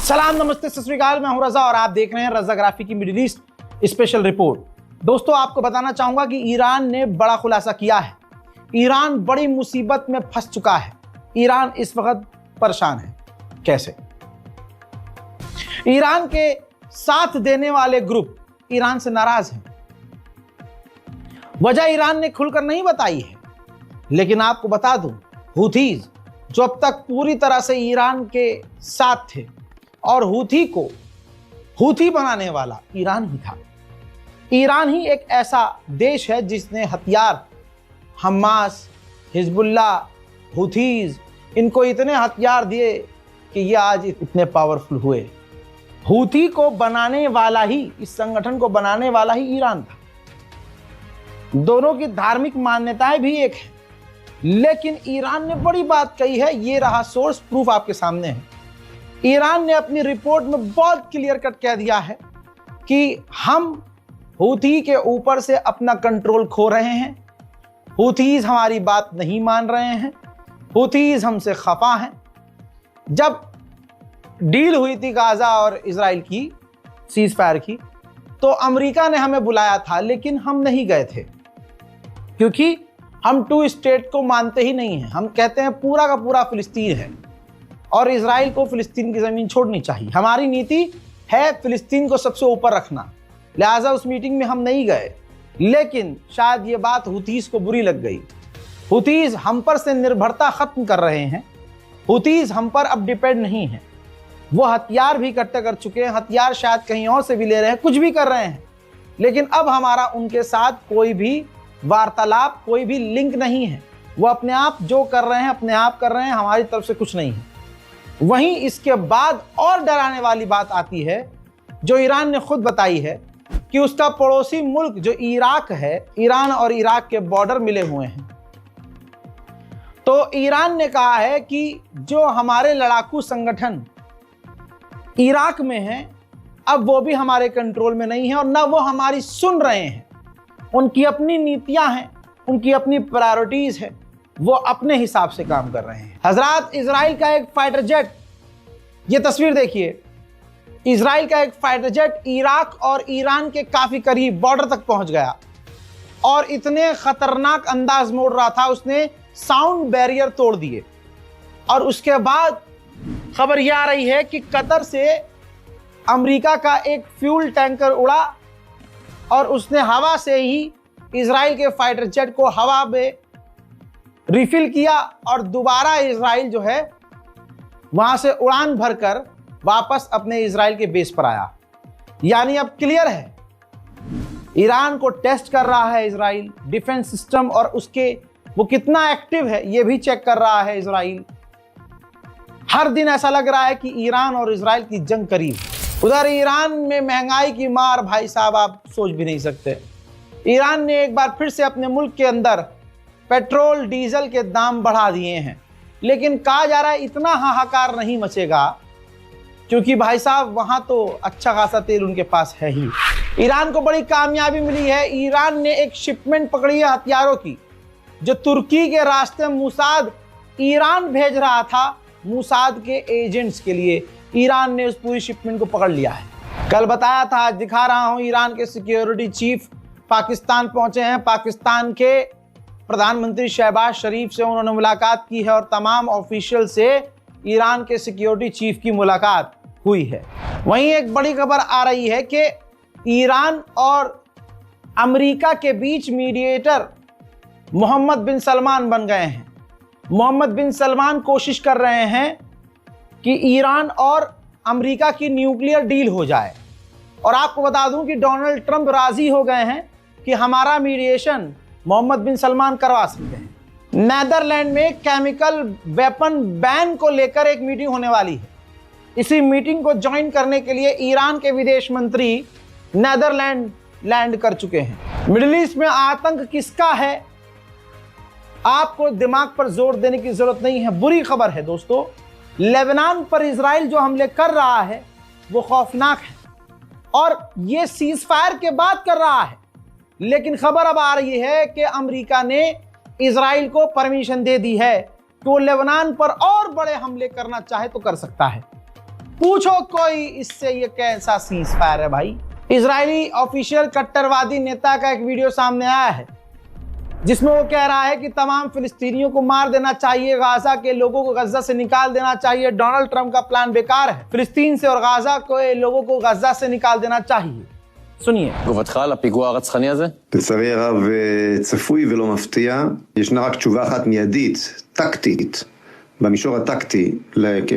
सलाम, नमस्ते, सत श्री अकाल। मैं हूं रजा और आप देख रहे हैं रजाग्राफी की मिडिल ईस्ट स्पेशल रिपोर्ट। दोस्तों, आपको बताना चाहूंगा कि ईरान ने बड़ा खुलासा किया है। ईरान बड़ी मुसीबत में फंस चुका है। ईरान इस वक्त परेशान है। कैसे? ईरान के साथ देने वाले ग्रुप ईरान से नाराज हैं। वजह ईरान ने खुलकर नहीं बताई है, लेकिन आपको बता दूं, हूथीज जो अब तक पूरी तरह से ईरान के साथ थे और हूथी बनाने वाला ईरान ही था। ईरान ही एक ऐसा देश है जिसने हथियार हमास, हिजबुल्लाह, हूथीज, इनको इतने हथियार दिए कि ये आज इतने पावरफुल हुए। हूथी को बनाने वाला ही, इस संगठन को बनाने वाला ही ईरान था। दोनों की धार्मिक मान्यताएं भी एक है, लेकिन ईरान ने बड़ी बात कही है। ये रहा सोर्स, प्रूफ आपके सामने है। ईरान ने अपनी रिपोर्ट में बहुत क्लियर कट कह दिया है कि हम हूथी के ऊपर से अपना कंट्रोल खो रहे हैं। हूथीज हमारी बात नहीं मान रहे हैं। हूथीज हमसे खफा हैं। जब डील हुई थी गाजा और इजराइल की सीज फायर की, तो अमेरिका ने हमें बुलाया था, लेकिन हम नहीं गए थे, क्योंकि हम टू स्टेट को मानते ही नहीं हैं। हम कहते हैं पूरा का पूरा फिलिस्तीन है और इजराइल को फिलिस्तीन की ज़मीन छोड़नी चाहिए। हमारी नीति है फिलिस्तीन को सबसे ऊपर रखना, लिहाजा उस मीटिंग में हम नहीं गए। लेकिन शायद ये बात हूथीज को बुरी लग गई। हूथीज हम पर से निर्भरता ख़त्म कर रहे हैं। हूथीज हम पर अब डिपेंड नहीं है। वो हथियार भी इकट्ठे कर चुके हैं, हथियार शायद कहीं और से भी ले रहे हैं, कुछ भी कर रहे हैं, लेकिन अब हमारा उनके साथ कोई भी वार्तालाप, कोई भी लिंक नहीं है। वो अपने आप जो कर रहे हैं अपने आप कर रहे हैं, हमारी तरफ से कुछ नहीं है। वहीं इसके बाद और डराने वाली बात आती है, जो ईरान ने खुद बताई है कि उसका पड़ोसी मुल्क जो इराक है, ईरान और इराक के बॉर्डर मिले हुए हैं। तो ईरान ने कहा है कि जो हमारे लड़ाकू संगठन इराक में हैं, अब वो भी हमारे कंट्रोल में नहीं है और ना वो हमारी सुन रहे हैं। उनकी अपनी नीतियां हैं, उनकी अपनी प्रायोरिटीज है, वो अपने हिसाब से काम कर रहे हैं। हजरात, इजराइल का एक फाइटर जेट, ये तस्वीर देखिए, इजराइल का एक फाइटर जेट इराक और ईरान के काफी करीब बॉर्डर तक पहुंच गया और इतने खतरनाक अंदाज मोड़ रहा था, उसने साउंड बैरियर तोड़ दिए। और उसके बाद खबर यह आ रही है कि कतर से अमेरिका का एक फ्यूल टैंकर उड़ा और उसने हवा से ही इजराइल के फाइटर जेट को हवा में रिफिल किया और दोबारा इजराइल जो है वहां से उड़ान भरकर वापस अपने इजराइल के बेस पर आया। यानी अब क्लियर है, ईरान को टेस्ट कर रहा है इजराइल, डिफेंस सिस्टम और उसके वो कितना एक्टिव है ये भी चेक कर रहा है इजराइल। हर दिन ऐसा लग रहा है कि ईरान और इजराइल की जंग करीब। उधर ईरान में महंगाई की मार, भाई साहब, आप सोच भी नहीं सकते। ईरान ने एक बार फिर से अपने मुल्क के अंदर पेट्रोल डीजल के दाम बढ़ा दिए हैं, लेकिन कहा जा रहा है इतना हाहाकार नहीं मचेगा, क्योंकि भाई साहब वहां तो अच्छा खासा तेल उनके पास है ही। ईरान को बड़ी कामयाबी मिली है। ईरान ने एक शिपमेंट पकड़ी है हथियारों की, जो तुर्की के रास्ते मूसाद ईरान भेज रहा था मूसाद के एजेंट्स के लिए। ईरान ने उस पूरी शिपमेंट को पकड़ लिया है। कल बताया था, आज दिखा रहा हूं, ईरान के सिक्योरिटी चीफ पाकिस्तान पहुंचे हैं। पाकिस्तान के प्रधानमंत्री शहबाज शरीफ से उन्होंने मुलाकात की है और तमाम ऑफिशियल से ईरान के सिक्योरिटी चीफ की मुलाकात हुई है। वहीं एक बड़ी खबर आ रही है कि ईरान और अमेरिका के बीच मीडिएटर मोहम्मद बिन सलमान बन गए हैं। मोहम्मद बिन सलमान कोशिश कर रहे हैं कि ईरान और अमेरिका की न्यूक्लियर डील हो जाए। और आपको बता दूं कि डोनाल्ड ट्रंप राजी हो गए हैं कि हमारा मीडिएशन मोहम्मद बिन सलमान करवा सकते हैं। नेदरलैंड में केमिकल वेपन बैन को लेकर एक मीटिंग होने वाली है। इसी मीटिंग को ज्वाइन करने के लिए ईरान के विदेश मंत्री नेदरलैंड लैंड कर चुके हैं। मिडिल ईस्ट में आतंक किसका है, आपको दिमाग पर जोर देने की जरूरत नहीं है। बुरी खबर है दोस्तों, लेबनान पर इजराइल जो हमले कर रहा है वो खौफनाक है और ये सीज फायर के बाद कर रहा है। लेकिन खबर अब आ रही है कि अमेरिका ने इजराइल को परमिशन दे दी है कि वो लेबनान पर और बड़े हमले करना चाहे तो कर सकता है। पूछो कोई इससे ये कैसा सीज फायर है भाई। इजरायली ऑफिशियल कट्टरवादी नेता का एक वीडियो सामने आया है जिसमें वो कह रहा है कि तमाम फिलिस्तीनियों को मार देना चाहिए, गाजा के लोगों को गजा से निकाल देना चाहिए, डोनाल्ड ट्रंप का प्लान बेकार है, फिलिस्तीन से और गाजा के लोगों को गजा से निकाल देना चाहिए। सुनिए। תגובתך על הפיגוע הרצחני הזה? לצערי הרב צפוי ולא מפתיע, ישנה רק תשובה אחת מיידית, טקטית, במישור הטקטי,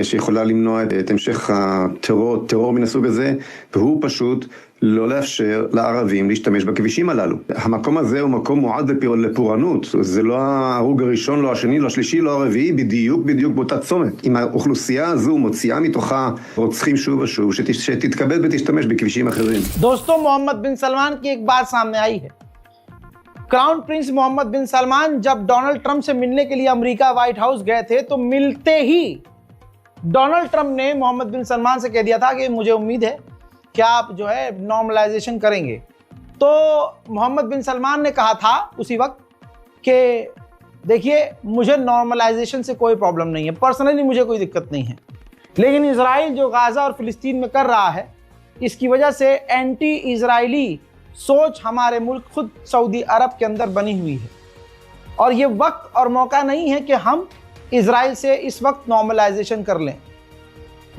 שיכולה למנוע את המשך הטרור מן הסוג הזה, והוא פשוט לא לאפשר לערבים להשתמש בכבישים הללו. המקום הזה הוא מקום מועד לפורענות, זה לא ההרוג הראשון, לא השני, לא השלישי, לא הרביעי, בדיוק באותה צומת. אם האוכלוסייה הזו מוציאה מתוכה רוצחים שוב ושוב, שתתכבד ותשתמש בכבישים אחרים. दोस्तों, मोहम्मद बिन सलमान की एक बात सामने आई है। क्राउन प्रिंस मोहम्मद बिन सलमान जब डोनाल्ड ट्रंप से मिलने के लिए अमेरिका व्हाइट हाउस गए थे तो मिलते ही डोनाल्ड ट्रंप ने मोहम्मद बिन सलमान से कह दिया था कि मुझे उम्मीद है कि आप जो है नॉर्मलाइजेशन करेंगे। तो मोहम्मद बिन सलमान ने कहा था उसी वक्त कि देखिए, मुझे नॉर्मलाइजेशन से कोई प्रॉब्लम नहीं है, पर्सनली मुझे कोई दिक्कत नहीं है, लेकिन इजराइल जो गाजा और फिलिस्तीन में कर रहा है इसकी वजह से एंटी इजरायली सोच हमारे मुल्क खुद सऊदी अरब के अंदर बनी हुई है और ये वक्त और मौका नहीं है कि हम इजराइल से इस वक्त नॉर्मलाइजेशन कर लें।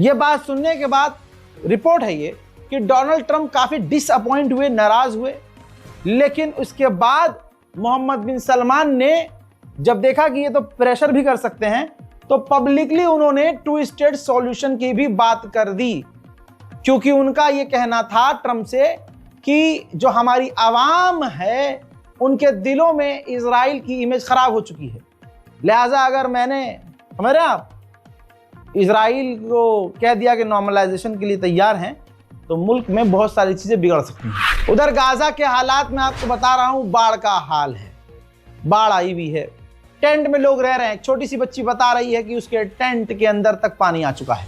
ये बात सुनने के बाद रिपोर्ट है ये कि डोनाल्ड ट्रंप काफ़ी डिसअपॉइंट हुए, नाराज़ हुए, लेकिन उसके बाद मोहम्मद बिन सलमान ने जब देखा कि ये तो प्रेशर भी कर सकते हैं तो पब्लिकली उन्होंने टू स्टेट सॉल्यूशन की भी बात कर दी, क्योंकि उनका ये कहना था ट्रंप से कि जो हमारी आवाम है उनके दिलों में इजराइल की इमेज ख़राब हो चुकी है, लिहाजा अगर मैंने हमारे आप इजराइल को कह दिया कि नॉर्मलाइजेशन के लिए तैयार हैं तो मुल्क में बहुत सारी चीज़ें बिगड़ सकती हैं। उधर गाजा के हालात में आपको बता रहा हूँ, बाढ़ का हाल है, बाढ़ आई हुई है, टेंट में लोग रह रहे हैं। एक छोटी सी बच्ची बता रही है कि उसके टेंट के अंदर तक पानी आ चुका है।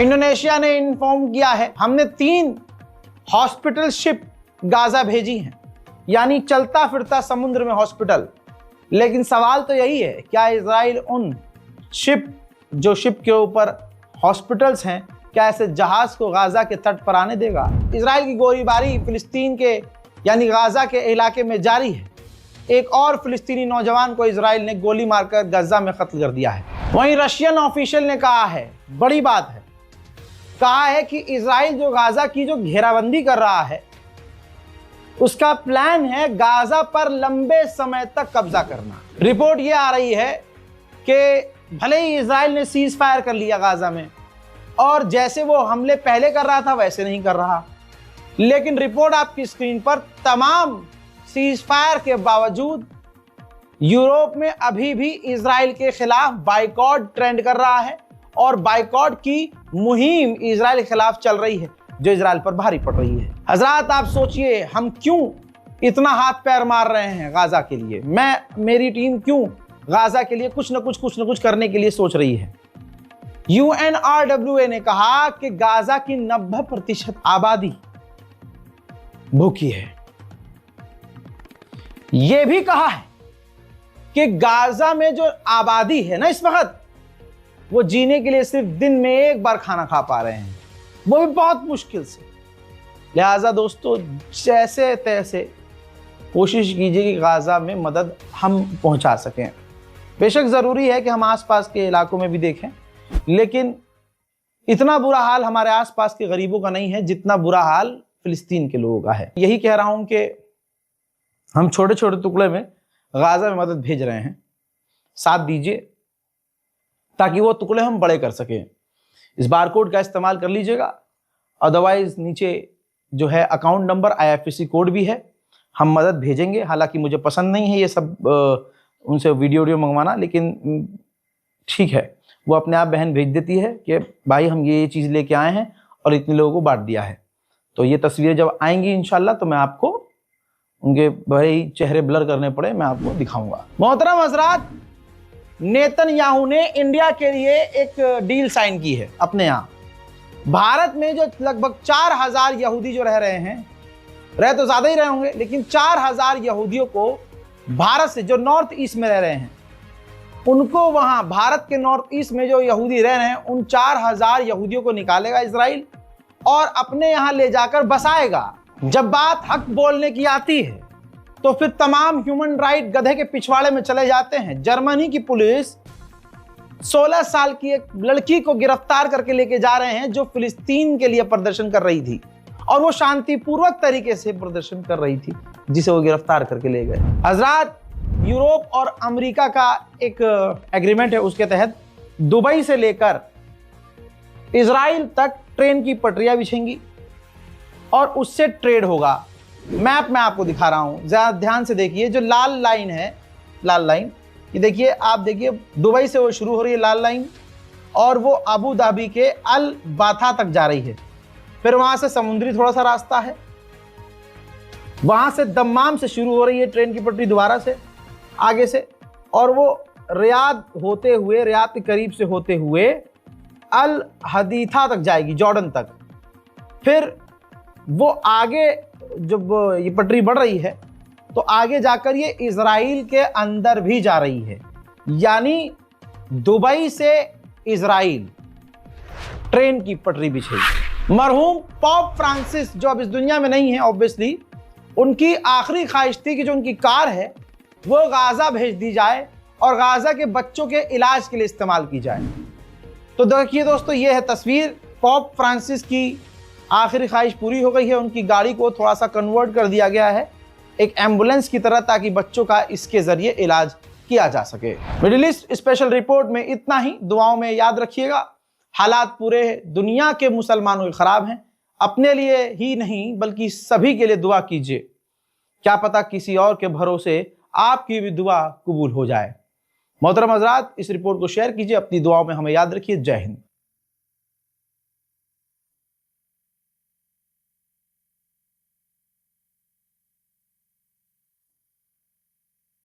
इंडोनेशिया ने इन्फॉर्म किया है हमने 3 हॉस्पिटल शिप गाजा भेजी हैं, यानी चलता फिरता समुद्र में हॉस्पिटल। लेकिन सवाल तो यही है, क्या इजराइल उन जो शिप के ऊपर हॉस्पिटल्स हैं, क्या ऐसे जहाज को गाजा के तट पर आने देगा? इजराइल की गोलीबारी फिलिस्तीन के यानी गाजा के इलाके में जारी है। एक और फिलिस्तीनी नौजवान को इजराइल ने गोली मारकर गाजा में कत्ल कर दिया है। वहीं रशियन ऑफिशियल ने कहा है, बड़ी बात है, कहा है कि इजराइल जो गाजा की जो घेराबंदी कर रहा है उसका प्लान है गाजा पर लंबे समय तक कब्जा करना। रिपोर्ट ये आ रही है कि भले ही इजराइल ने सीज फायर कर लिया गाजा में और जैसे वो हमले पहले कर रहा था वैसे नहीं कर रहा, लेकिन रिपोर्ट आपकी स्क्रीन पर तमाम सीज फायर के बावजूद यूरोप में अभी भी इजराइल के खिलाफ बाइकॉट ट्रेंड कर रहा है और बाइकॉट की मुहिम इजराइल के खिलाफ चल रही है जो इजराइल पर भारी पड़ रही है। हजरात, आप सोचिए हम क्यों इतना हाथ पैर मार रहे हैं गाजा के लिए, मेरी टीम क्यों गाजा के लिए कुछ न कुछ करने के लिए सोच रही है। UNRWA ने कहा कि गाजा की 90% आबादी भूखी है। यह भी कहा है कि गाजा में जो आबादी है ना इस वक्त, वो जीने के लिए सिर्फ दिन में एक बार खाना खा पा रहे हैं, वो भी बहुत मुश्किल से। लिहाजा दोस्तों, जैसे तैसे कोशिश कीजिए कि गाजा में मदद हम पहुंचा सकें। बेशक ज़रूरी है कि हम आसपास के इलाकों में भी देखें, लेकिन इतना बुरा हाल हमारे आसपास के गरीबों का नहीं है जितना बुरा हाल फिलिस्तीन के लोगों का है। यही कह रहा हूं कि हम छोटे छोटे टुकड़े में गाजा में मदद भेज रहे हैं, साथ दीजिए ताकि वो टुकड़े हम बड़े कर सकें। इस बारकोड का इस्तेमाल कर लीजिएगा, अदरवाइज नीचे जो है अकाउंट नंबर IFSC कोड भी है, हम मदद भेजेंगे। हालांकि मुझे पसंद नहीं है ये सब उनसे वीडियो मंगवाना, लेकिन ठीक है, वो अपने आप बहन भेज देती है कि भाई हम ये चीज़ लेके आए हैं और इतने लोगों को बांट दिया है। तो ये तस्वीरें जब आएंगी इंशाल्लाह तो मैं आपको उनके भाई चेहरे ब्लर करने पड़े मैं आपको दिखाऊंगा। मोहतरम हजरात, नेतन्याहू ने इंडिया के लिए एक डील साइन की है अपने यहाँ। भारत में जो लगभग 4000 यहूदी जो रह रहे हैं, रह तो ज्यादा ही रहे होंगे, लेकिन 4000 यहूदियों को भारत से जो नॉर्थ ईस्ट में रह रहे हैं उनको, वहां भारत के नॉर्थ ईस्ट में जो यहूदी रह रहे हैं उन 4000 यहूदियों को निकालेगा इजराइल और अपने यहां ले जाकर बसाएगा। जब बात हक बोलने की आती है तो फिर तमाम ह्यूमन राइट गधे के पिछवाड़े में चले जाते हैं। जर्मनी की पुलिस 16 साल की एक लड़की को गिरफ्तार करके लेके जा रहे हैं जो फिलिस्तीन के लिए प्रदर्शन कर रही थी और वो शांतिपूर्वक तरीके से प्रदर्शन कर रही थी, जिसे वो गिरफ्तार करके ले गए। हजरात, यूरोप और अमेरिका का एक एग्रीमेंट है, उसके तहत दुबई से लेकर इजराइल तक ट्रेन की पटरियां बिछेंगी और उससे ट्रेड होगा। मैप मैं आपको दिखा रहा हूं, जरा ध्यान से देखिए। जो लाल लाइन है, लाल लाइन, ये देखिए, आप देखिए दुबई से वो शुरू हो रही है लाल लाइन और वो अबू धाबी के अल बाथा तक जा रही है। फिर वहां से समुद्री थोड़ा सा रास्ता है, वहां से दम्माम से शुरू हो रही है ट्रेन की पटरी दोबारा से आगे से, और वो रियाद होते हुए, रियाद के करीब से होते हुए अल हदीथा तक जाएगी, जॉर्डन तक। फिर वो आगे जब ये पटरी बढ़ रही है तो आगे जाकर ये इजराइल के अंदर भी जा रही है, यानी दुबई से इजराइल ट्रेन की पटरी बिछेगी। मरहूम पोप फ्रांसिस जो अब इस दुनिया में नहीं है ऑब्वियसली, उनकी आखिरी ख्वाहिश थी कि जो उनकी कार है वो गाजा भेज दी जाए और गाजा के बच्चों के इलाज के लिए इस्तेमाल की जाए। तो देखिए दोस्तों, ये है तस्वीर। पोप फ्रांसिस की आखिरी ख्वाहिश पूरी हो गई है, उनकी गाड़ी को थोड़ा सा कन्वर्ट कर दिया गया है एक एम्बुलेंस की तरह, ताकि बच्चों का इसके जरिए इलाज किया जा सके। मिडिल ईस्ट स्पेशल रिपोर्ट में इतना ही। दुआओं में याद रखिएगा, हालात पूरे दुनिया के मुसलमानों के खराब हैं। अपने लिए ही नहीं बल्कि सभी के लिए दुआ कीजिए, क्या पता किसी और के भरोसे आपकी भी दुआ कबूल हो जाए। मोहतरम हजरात, इस रिपोर्ट को शेयर कीजिए, अपनी दुआओं में हमें याद रखिए। जय हिंद।